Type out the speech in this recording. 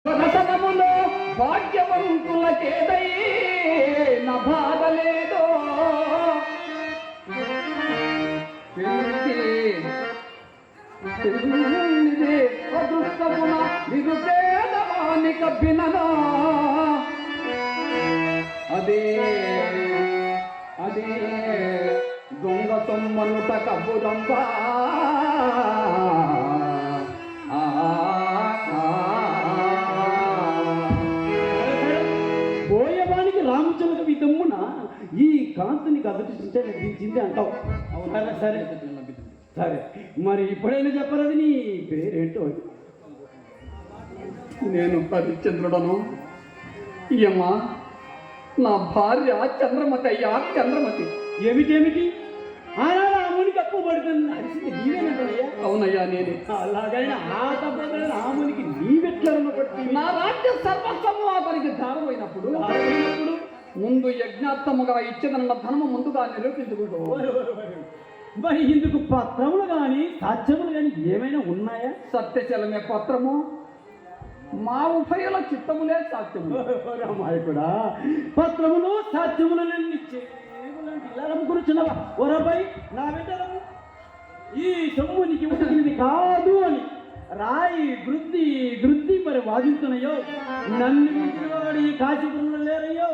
రతనములో భాగ్యవంతులకేదైనా బాధ లేదో అదృష్టమున నిరుపేదవానిక భిననా అదే అదే దొంగ సొమ్మనుట కబురంబా పోయేవానికి రామచంద్ర విధమ్మున ఈ కాంతిని అదృష్టించే లభించింది అంటావు. అవునా? సరే సరే, మరి ఇప్పుడైనా చెప్పరాది నీ పేరేంటో. నేను హరిశ్చంద్రుడను. ఏమ్మా, నా భార్య చంద్రమతి అయ్యా, చంద్రమతి. ఏమిటేమిటి ఆనాడు రామునికి అప్పు పడుతుంది అరిసింది నీవేనంటయ్యా? అవునయ్యా, నేనే. అలాగైనా ఆ తప్పని రామునికి నీవెట్లను పడుతుంది? నా రాజ్య సర్వస్వము అతనికి దారమైనప్పుడు ముందు యజ్ఞార్థముగా ఇచ్చేదన్న ధనము ముందుగా నిరూపించుకుంటూ మరి ఇందుకు పత్రములు కానీ సాక్ష్యములు కానీ ఏమైనా ఉన్నాయా? సత్యశలమే పత్రము, మా ఉభయుల చిత్తములే సాక్ష్యము. రామాయకుడా, పత్రములు సాక్ష్యములు ఇచ్చే కూర్చున్నావా? ఒరపై నా బిడ్డలము ఈ సొమ్మునికి ఉడికినది కాదు అని రాయి వృద్ధి వృద్ధి మరి వాదిస్తున్నాయో. నన్ను మించిన వాడు ఈ కాశీపురంలో లేరయ్యో.